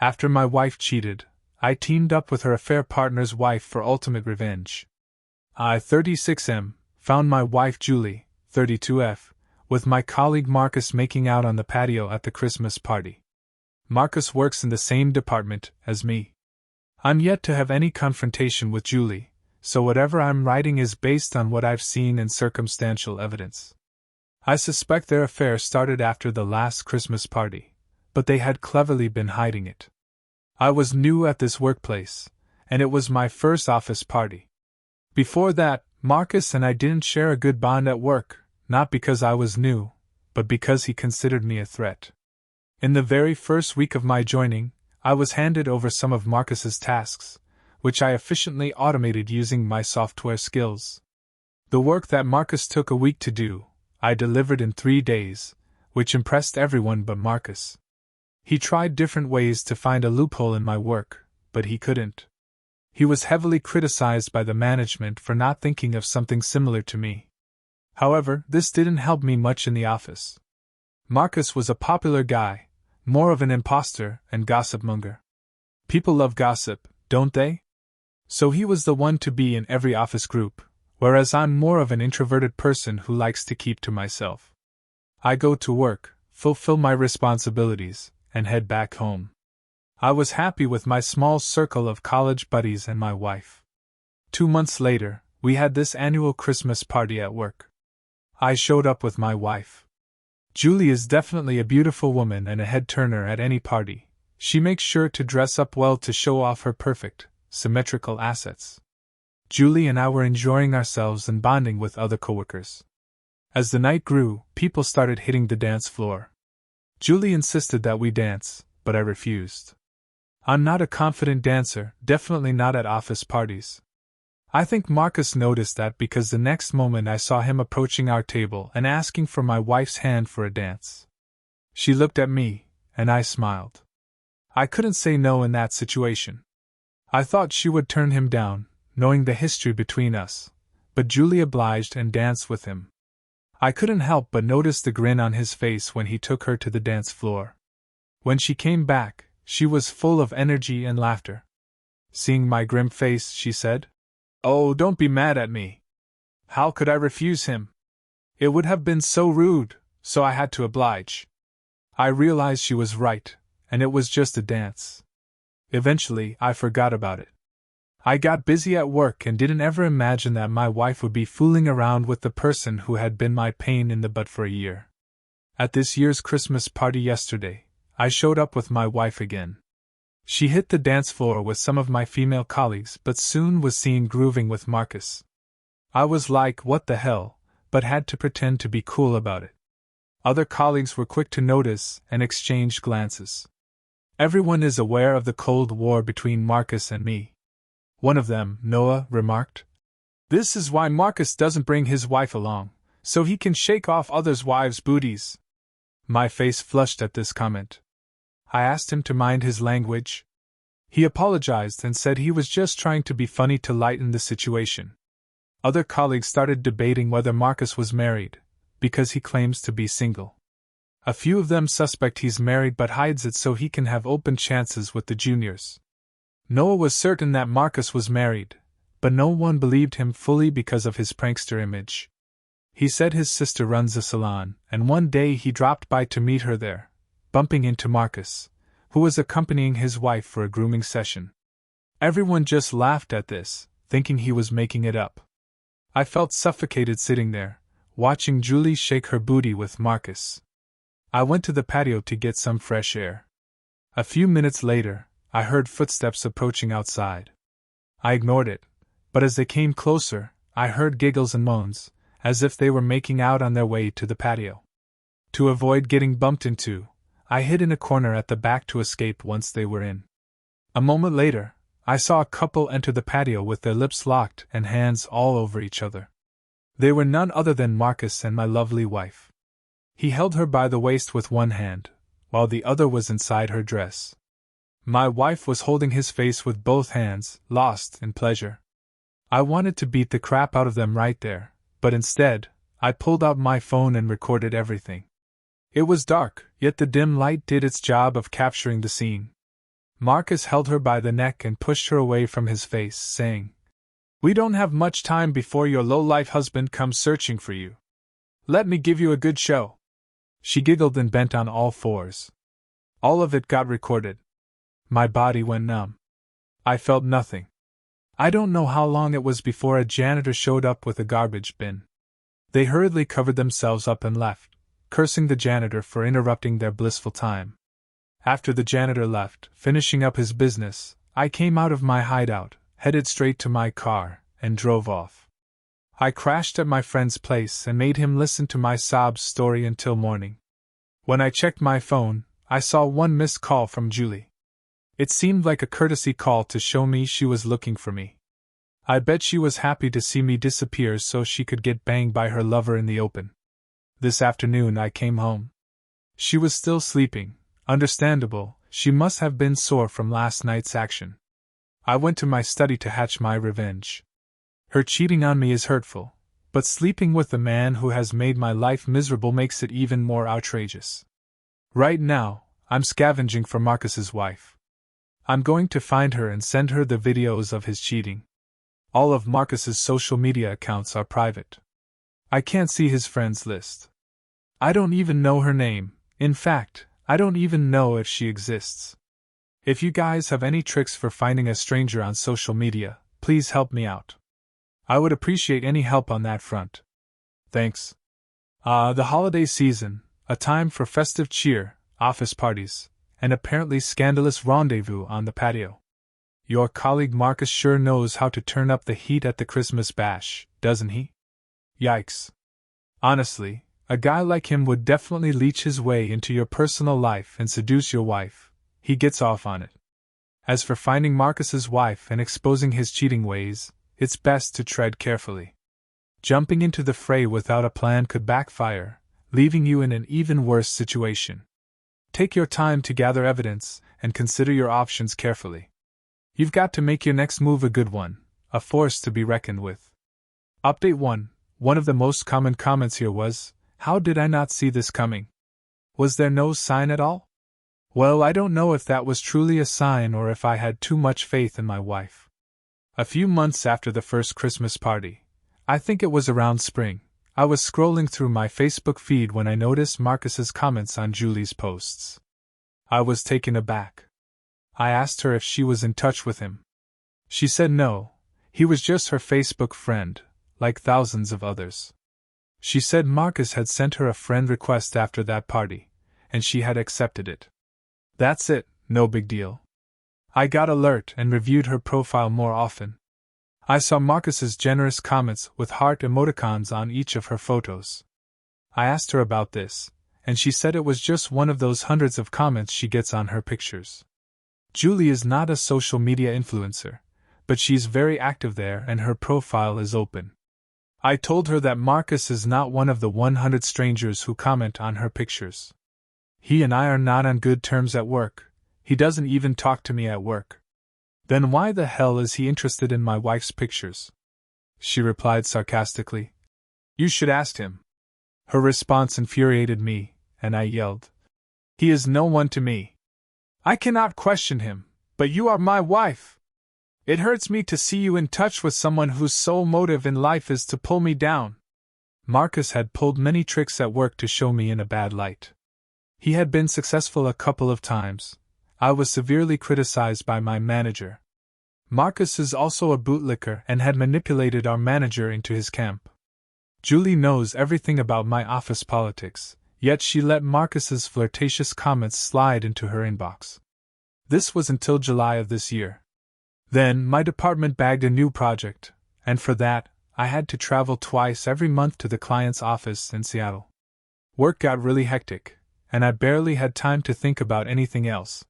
After my wife cheated, I teamed up with her affair partner's wife for ultimate revenge. I, 36M, found my wife Julie, 32F, with my colleague Marcus making out on the patio at the Christmas party. Marcus works in the same department as me. I'm yet to have any confrontation with Julie, so whatever I'm writing is based on what I've seen and circumstantial evidence. I suspect their affair started after the last Christmas party, but they had cleverly been hiding it. I was new at this workplace, and it was my first office party. Before that, Marcus and I didn't share a good bond at work, not because I was new, but because he considered me a threat. In the very first week of my joining, I was handed over some of Marcus's tasks, which I efficiently automated using my software skills. The work that Marcus took a week to do, I delivered in 3 days, which impressed everyone but Marcus. He tried different ways to find a loophole in my work, but he couldn't. He was heavily criticized by the management for not thinking of something similar to me. However, this didn't help me much in the office. Marcus was a popular guy, more of an imposter and gossip monger. People love gossip, don't they? So he was the one to be in every office group, whereas I'm more of an introverted person who likes to keep to myself. I go to work, fulfill my responsibilities, and head back home. I was happy with my small circle of college buddies and my wife. 2 months later, we had this annual Christmas party at work. I showed up with my wife. Julie is definitely a beautiful woman and a head-turner at any party. She makes sure to dress up well to show off her perfect, symmetrical assets. Julie and I were enjoying ourselves and bonding with other coworkers. As the night grew, people started hitting the dance floor. Julie insisted that we dance, but I refused. I'm not a confident dancer, definitely not at office parties. I think Marcus noticed that because the next moment I saw him approaching our table and asking for my wife's hand for a dance. She looked at me, and I smiled. I couldn't say no in that situation. I thought she would turn him down, knowing the history between us, but Julie obliged and danced with him. I couldn't help but notice the grin on his face when he took her to the dance floor. When she came back, she was full of energy and laughter. Seeing my grim face, she said, "Oh, don't be mad at me. How could I refuse him? It would have been so rude, so I had to oblige." I realized she was right, and it was just a dance. Eventually, I forgot about it. I got busy at work and didn't ever imagine that my wife would be fooling around with the person who had been my pain in the butt for a year. At this year's Christmas party yesterday, I showed up with my wife again. She hit the dance floor with some of my female colleagues but soon was seen grooving with Marcus. I was like, what the hell, but had to pretend to be cool about it. Other colleagues were quick to notice and exchanged glances. Everyone is aware of the Cold War between Marcus and me. One of them, Noah, remarked, "This is why Marcus doesn't bring his wife along, so he can shake off others' wives' booties." My face flushed at this comment. I asked him to mind his language. He apologized and said he was just trying to be funny to lighten the situation. Other colleagues started debating whether Marcus was married, because he claims to be single. A few of them suspect he's married but hides it so he can have open chances with the juniors. Noah was certain that Marcus was married, but no one believed him fully because of his prankster image. He said his sister runs a salon, and one day he dropped by to meet her there, bumping into Marcus, who was accompanying his wife for a grooming session. Everyone just laughed at this, thinking he was making it up. I felt suffocated sitting there, watching Julie shake her booty with Marcus. I went to the patio to get some fresh air. A few minutes later, I heard footsteps approaching outside. I ignored it, but as they came closer, I heard giggles and moans, as if they were making out on their way to the patio. To avoid getting bumped into, I hid in a corner at the back to escape once they were in. A moment later, I saw a couple enter the patio with their lips locked and hands all over each other. They were none other than Marcus and my lovely wife. He held her by the waist with one hand, while the other was inside her dress. My wife was holding his face with both hands, lost in pleasure. I wanted to beat the crap out of them right there, but instead, I pulled out my phone and recorded everything. It was dark, yet the dim light did its job of capturing the scene. Marcus held her by the neck and pushed her away from his face, saying, "We don't have much time before your low-life husband comes searching for you. Let me give you a good show." She giggled and bent on all fours. All of it got recorded. My body went numb. I felt nothing. I don't know how long it was before a janitor showed up with a garbage bin. They hurriedly covered themselves up and left, cursing the janitor for interrupting their blissful time. After the janitor left, finishing up his business, I came out of my hideout, headed straight to my car, and drove off. I crashed at my friend's place and made him listen to my sob story until morning. When I checked my phone, I saw one missed call from Julie. It seemed like a courtesy call to show me she was looking for me. I bet she was happy to see me disappear so she could get banged by her lover in the open. This afternoon I came home. She was still sleeping. Understandable, she must have been sore from last night's action. I went to my study to hatch my revenge. Her cheating on me is hurtful, but sleeping with the man who has made my life miserable makes it even more outrageous. Right now, I'm scavenging for Marcus's wife. I'm going to find her and send her the videos of his cheating. All of Marcus's social media accounts are private. I can't see his friends list. I don't even know her name. In fact, I don't even know if she exists. If you guys have any tricks for finding a stranger on social media, please help me out. I would appreciate any help on that front. Thanks. The holiday season, a time for festive cheer, office parties, and apparently scandalous rendezvous on the patio. Your colleague Marcus sure knows how to turn up the heat at the Christmas bash, doesn't he? Yikes. Honestly, a guy like him would definitely leech his way into your personal life and seduce your wife. He gets off on it. As for finding Marcus's wife and exposing his cheating ways, it's best to tread carefully. Jumping into the fray without a plan could backfire, leaving you in an even worse situation. Take your time to gather evidence and consider your options carefully. You've got to make your next move a good one, a force to be reckoned with. Update 1. One of the most common comments here was, "How did I not see this coming? Was there no sign at all?" Well, I don't know if that was truly a sign or if I had too much faith in my wife. A few months after the first Christmas party, I think it was around spring, I was scrolling through my Facebook feed when I noticed Marcus's comments on Julie's posts. I was taken aback. I asked her if she was in touch with him. She said no, he was just her Facebook friend, like thousands of others. She said Marcus had sent her a friend request after that party, and she had accepted it. That's it, no big deal. I got alert and reviewed her profile more often. I saw Marcus's generous comments with heart emoticons on each of her photos. I asked her about this, and she said it was just one of those hundreds of comments she gets on her pictures. Julie is not a social media influencer, but she's very active there and her profile is open. I told her that Marcus is not one of the 100 strangers who comment on her pictures. He and I are not on good terms at work. He doesn't even talk to me at work. Then why the hell is he interested in my wife's pictures? She replied sarcastically. You should ask him. Her response infuriated me, and I yelled. He is no one to me. I cannot question him, but you are my wife. It hurts me to see you in touch with someone whose sole motive in life is to pull me down. Marcus had pulled many tricks at work to show me in a bad light. He had been successful a couple of times. I was severely criticized by my manager. Marcus is also a bootlicker and had manipulated our manager into his camp. Julie knows everything about my office politics, yet she let Marcus's flirtatious comments slide into her inbox. This was until July of this year. Then, my department bagged a new project, and for that, I had to travel twice every month to the client's office in Seattle. Work got really hectic, and I barely had time to think about anything else.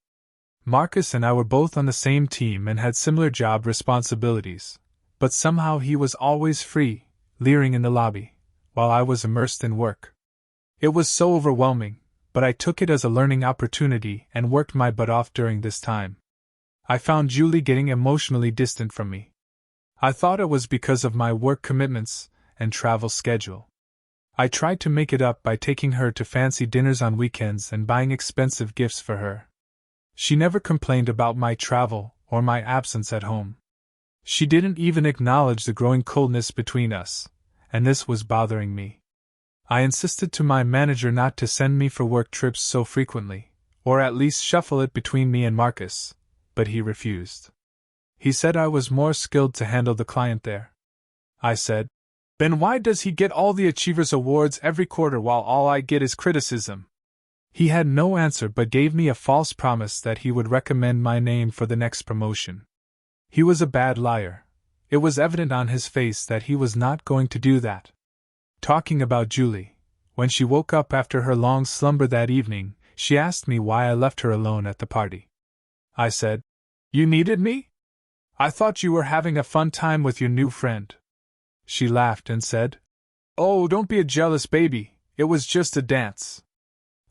Marcus and I were both on the same team and had similar job responsibilities, but somehow he was always free, leering in the lobby, while I was immersed in work. It was so overwhelming, but I took it as a learning opportunity and worked my butt off during this time. I found Julie getting emotionally distant from me. I thought it was because of my work commitments and travel schedule. I tried to make it up by taking her to fancy dinners on weekends and buying expensive gifts for her. She never complained about my travel or my absence at home. She didn't even acknowledge the growing coldness between us, and this was bothering me. I insisted to my manager not to send me for work trips so frequently, or at least shuffle it between me and Marcus, but he refused. He said I was more skilled to handle the client there. I said, "Then why does he get all the Achievers Awards every quarter while all I get is criticism?" He had no answer but gave me a false promise that he would recommend my name for the next promotion. He was a bad liar. It was evident on his face that he was not going to do that. Talking about Julie, when she woke up after her long slumber that evening, she asked me why I left her alone at the party. I said, "You needed me? I thought you were having a fun time with your new friend." She laughed and said, "Oh, don't be a jealous baby, it was just a dance."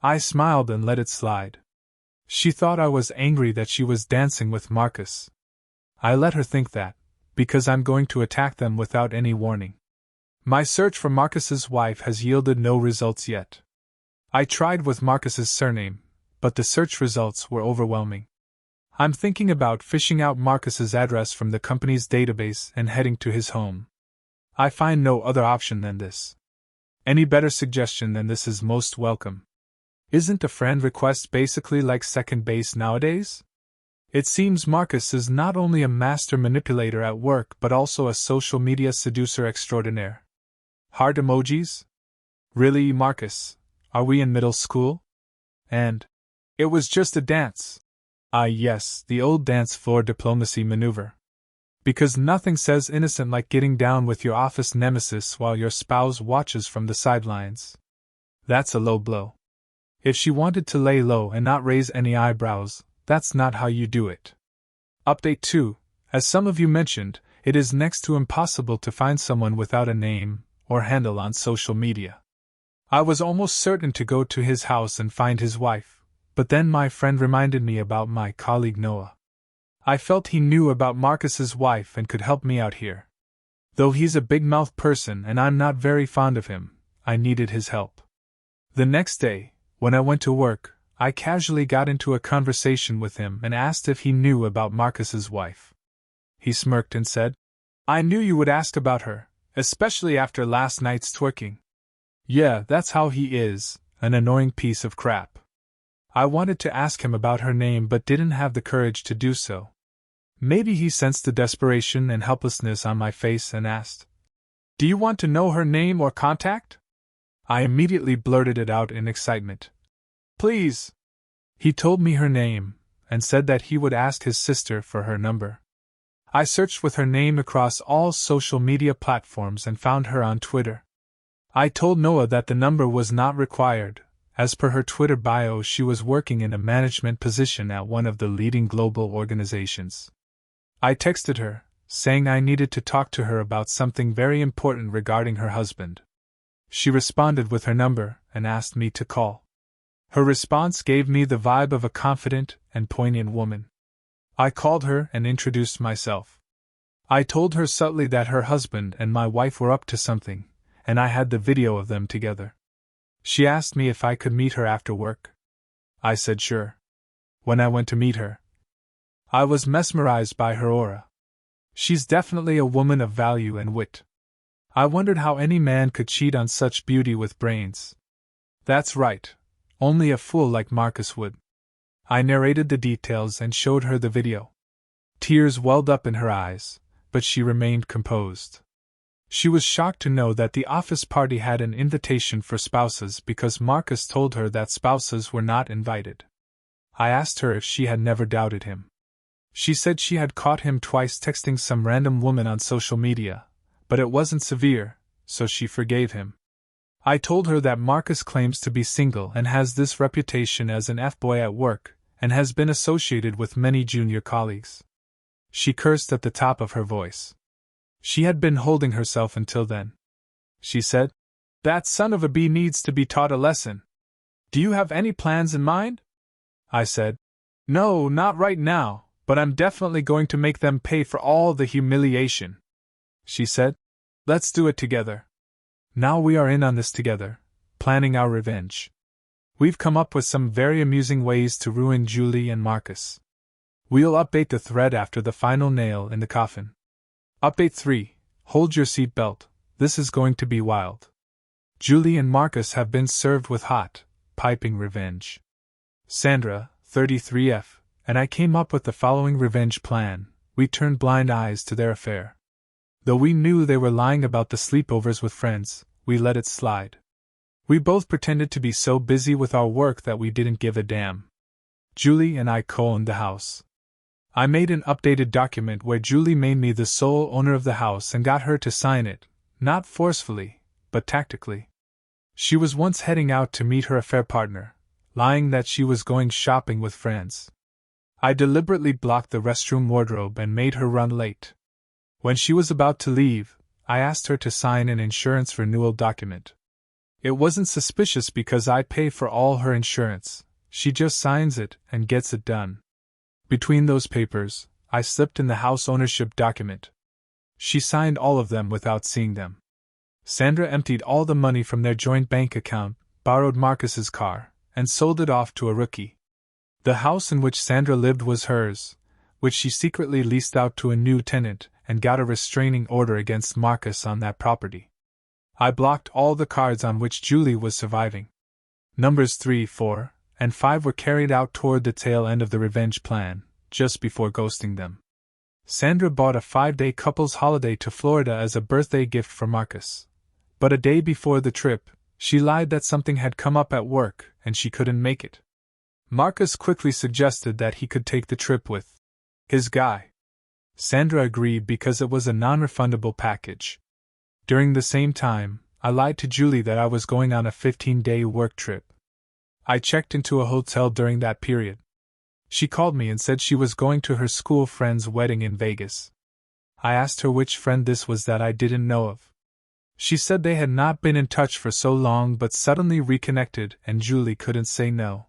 I smiled and let it slide. She thought I was angry that she was dancing with Marcus. I let her think that, because I'm going to attack them without any warning. My search for Marcus's wife has yielded no results yet. I tried with Marcus's surname, but the search results were overwhelming. I'm thinking about fishing out Marcus's address from the company's database and heading to his home. I find no other option than this. Any better suggestion than this is most welcome. Isn't a friend request basically like second base nowadays? It seems Marcus is not only a master manipulator at work but also a social media seducer extraordinaire. Heart emojis? Really, Marcus? Are we in middle school? And it was just a dance. Ah, yes, the old dance floor diplomacy maneuver. Because nothing says innocent like getting down with your office nemesis while your spouse watches from the sidelines. That's a low blow. If she wanted to lay low and not raise any eyebrows, that's not how you do it. Update 2. As some of you mentioned, it is next to impossible to find someone without a name or handle on social media. I was almost certain to go to his house and find his wife, but then my friend reminded me about my colleague Noah. I felt he knew about Marcus's wife and could help me out here. Though he's a big-mouthed person and I'm not very fond of him, I needed his help. The next day, when I went to work, I casually got into a conversation with him and asked if he knew about Marcus's wife. He smirked and said, "I knew you would ask about her, especially after last night's twerking." Yeah, that's how he is, an annoying piece of crap. I wanted to ask him about her name but didn't have the courage to do so. Maybe he sensed the desperation and helplessness on my face and asked, "Do you want to know her name or contact?" I immediately blurted it out in excitement. "Please." He told me her name, and said that he would ask his sister for her number. I searched with her name across all social media platforms and found her on Twitter. I told Noah that the number was not required. As per her Twitter bio, she was working in a management position at one of the leading global organizations. I texted her, saying I needed to talk to her about something very important regarding her husband. She responded with her number and asked me to call. Her response gave me the vibe of a confident and poignant woman. I called her and introduced myself. I told her subtly that her husband and my wife were up to something, and I had the video of them together. She asked me if I could meet her after work. I said sure. When I went to meet her, I was mesmerized by her aura. She's definitely a woman of value and wit. I wondered how any man could cheat on such beauty with brains. That's right, only a fool like Marcus would. I narrated the details and showed her the video. Tears welled up in her eyes, but she remained composed. She was shocked to know that the office party had an invitation for spouses because Marcus told her that spouses were not invited. I asked her if she had never doubted him. She said she had caught him twice texting some random woman on social media, but it wasn't severe, so she forgave him. I told her that Marcus claims to be single and has this reputation as an F-boy at work, and has been associated with many junior colleagues. She cursed at the top of her voice. She had been holding herself until then. She said, "That son of a bee needs to be taught a lesson. Do you have any plans in mind?" I said, "No, not right now, but I'm definitely going to make them pay for all the humiliation." She said, "Let's do it together. Now we are in on this together, planning our revenge." We've come up with some very amusing ways to ruin Julie and Marcus. We'll update the thread after the final nail in the coffin. Update 3. Hold your seatbelt, this is going to be wild. Julie and Marcus have been served with hot, piping revenge. Sandra, 33F, and I came up with the following revenge plan. We turned blind eyes to their affair. Though we knew they were lying about the sleepovers with friends, we let it slide. We both pretended to be so busy with our work that we didn't give a damn. Julie and I co-owned the house. I made an updated document where Julie made me the sole owner of the house and got her to sign it, not forcefully, but tactically. She was once heading out to meet her affair partner, lying that she was going shopping with friends. I deliberately blocked the restroom wardrobe and made her run late. When she was about to leave, I asked her to sign an insurance renewal document. It wasn't suspicious because I pay for all her insurance. She just signs it and gets it done. Between those papers, I slipped in the house ownership document. She signed all of them without seeing them. Sandra emptied all the money from their joint bank account, borrowed Marcus's car, and sold it off to a rookie. The house in which Sandra lived was hers, which she secretly leased out to a new tenant and got a restraining order against Marcus on that property. I blocked all the cards on which Julie was surviving. Numbers 3, 4, and 5 were carried out toward the tail end of the revenge plan, just before ghosting them. Sandra bought a 5-day couple's holiday to Florida as a birthday gift for Marcus. But a day before the trip, she lied that something had come up at work and she couldn't make it. Marcus quickly suggested that he could take the trip with his guy. Sandra agreed because it was a non-refundable package. During the same time, I lied to Julie that I was going on a 15-day work trip. I checked into a hotel during that period. She called me and said she was going to her school friend's wedding in Vegas. I asked her which friend this was that I didn't know of. She said they had not been in touch for so long but suddenly reconnected and Julie couldn't say no.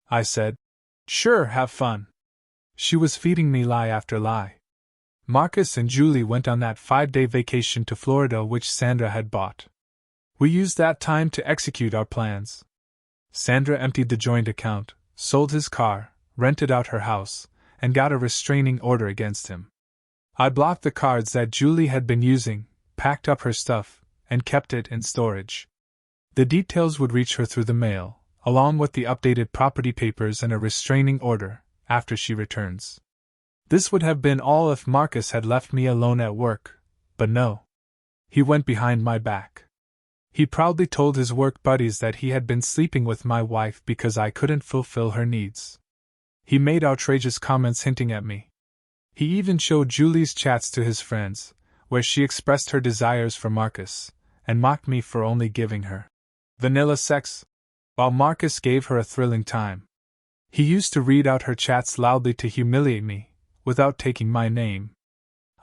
I said, "Sure, have fun." She was feeding me lie after lie. Marcus and Julie went on that 5-day vacation to Florida which Sandra had bought. We used that time to execute our plans. Sandra emptied the joint account, sold his car, rented out her house, and got a restraining order against him. I blocked the cards that Julie had been using, packed up her stuff, and kept it in storage. The details would reach her through the mail, along with the updated property papers and a restraining order, after she returns. This would have been all if Marcus had left me alone at work, but no. He went behind my back. He proudly told his work buddies that he had been sleeping with my wife because I couldn't fulfill her needs. He made outrageous comments hinting at me. He even showed Julie's chats to his friends, where she expressed her desires for Marcus, and mocked me for only giving her vanilla sex, while Marcus gave her a thrilling time. He used to read out her chats loudly to humiliate me, without taking my name.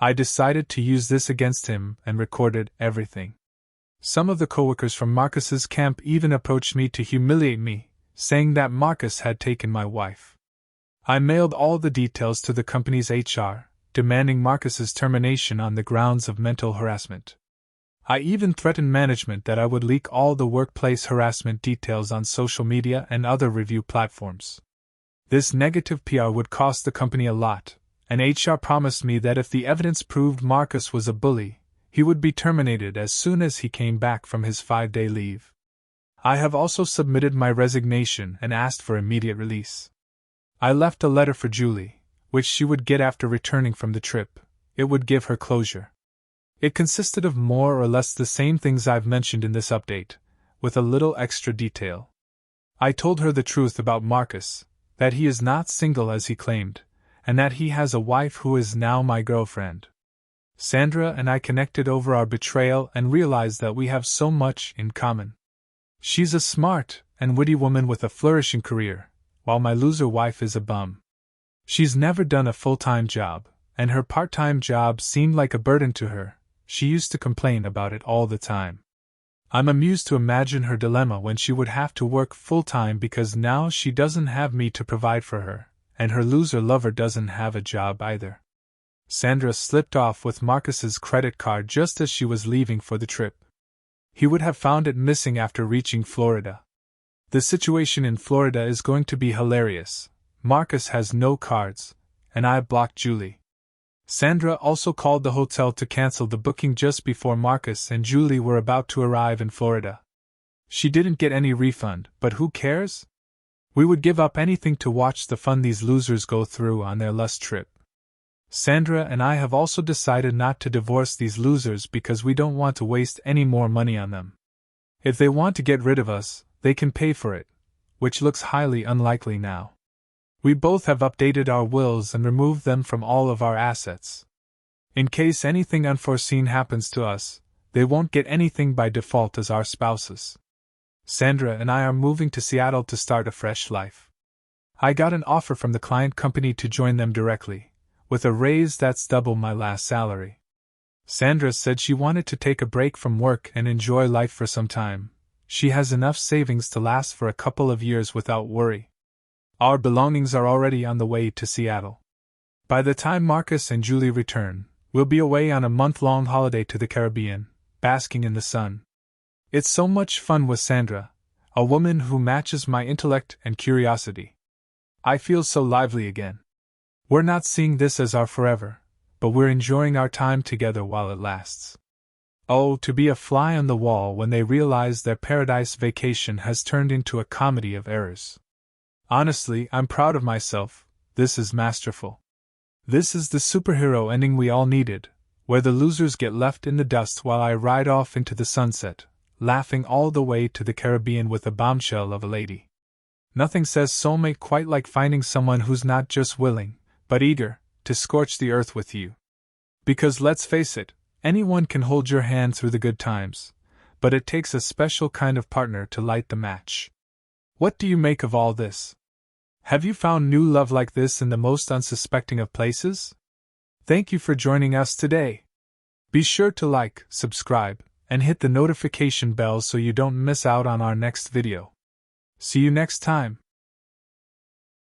I decided to use this against him and recorded everything. Some of the coworkers from Marcus's camp even approached me to humiliate me, saying that Marcus had taken my wife. I mailed all the details to the company's HR, demanding Marcus's termination on the grounds of mental harassment. I even threatened management that I would leak all the workplace harassment details on social media and other review platforms. This negative PR would cost the company a lot, and HR promised me that if the evidence proved Marcus was a bully, he would be terminated as soon as he came back from his 5-day leave. I have also submitted my resignation and asked for immediate release. I left a letter for Julie, which she would get after returning from the trip. It would give her closure. It consisted of more or less the same things I've mentioned in this update, with a little extra detail. I told her the truth about Marcus, that he is not single as he claimed, and that he has a wife who is now my girlfriend. Sandra and I connected over our betrayal and realized that we have so much in common. She's a smart and witty woman with a flourishing career, while my loser wife is a bum. She's never done a full-time job, and her part-time job seemed like a burden to her. She used to complain about it all the time. I'm amused to imagine her dilemma when she would have to work full-time because now she doesn't have me to provide for her, and her loser lover doesn't have a job either. Sandra slipped off with Marcus's credit card just as she was leaving for the trip. He would have found it missing after reaching Florida. The situation in Florida is going to be hilarious. Marcus has no cards, and I blocked Julie. Sandra also called the hotel to cancel the booking just before Marcus and Julie were about to arrive in Florida. She didn't get any refund, but who cares? We would give up anything to watch the fun these losers go through on their lust trip. Sandra and I have also decided not to divorce these losers because we don't want to waste any more money on them. If they want to get rid of us, they can pay for it, which looks highly unlikely now. We both have updated our wills and removed them from all of our assets. In case anything unforeseen happens to us, they won't get anything by default as our spouses. Sandra and I are moving to Seattle to start a fresh life. I got an offer from the client company to join them directly, with a raise that's double my last salary. Sandra said she wanted to take a break from work and enjoy life for some time. She has enough savings to last for a couple of years without worry. Our belongings are already on the way to Seattle. By the time Marcus and Julie return, we'll be away on a month-long holiday to the Caribbean, basking in the sun. It's so much fun with Sandra, a woman who matches my intellect and curiosity. I feel so lively again. We're not seeing this as our forever, but we're enjoying our time together while it lasts. Oh, to be a fly on the wall when they realize their paradise vacation has turned into a comedy of errors. Honestly, I'm proud of myself. This is masterful. This is the superhero ending we all needed, where the losers get left in the dust while I ride off into the sunset, laughing all the way to the Caribbean with a bombshell of a lady. Nothing says soulmate quite like finding someone who's not just willing, but eager, to scorch the earth with you. Because let's face it, anyone can hold your hand through the good times, but it takes a special kind of partner to light the match. What do you make of all this? Have you found new love like this in the most unsuspecting of places? Thank you for joining us today. Be sure to like, subscribe, and hit the notification bell so you don't miss out on our next video. See you next time.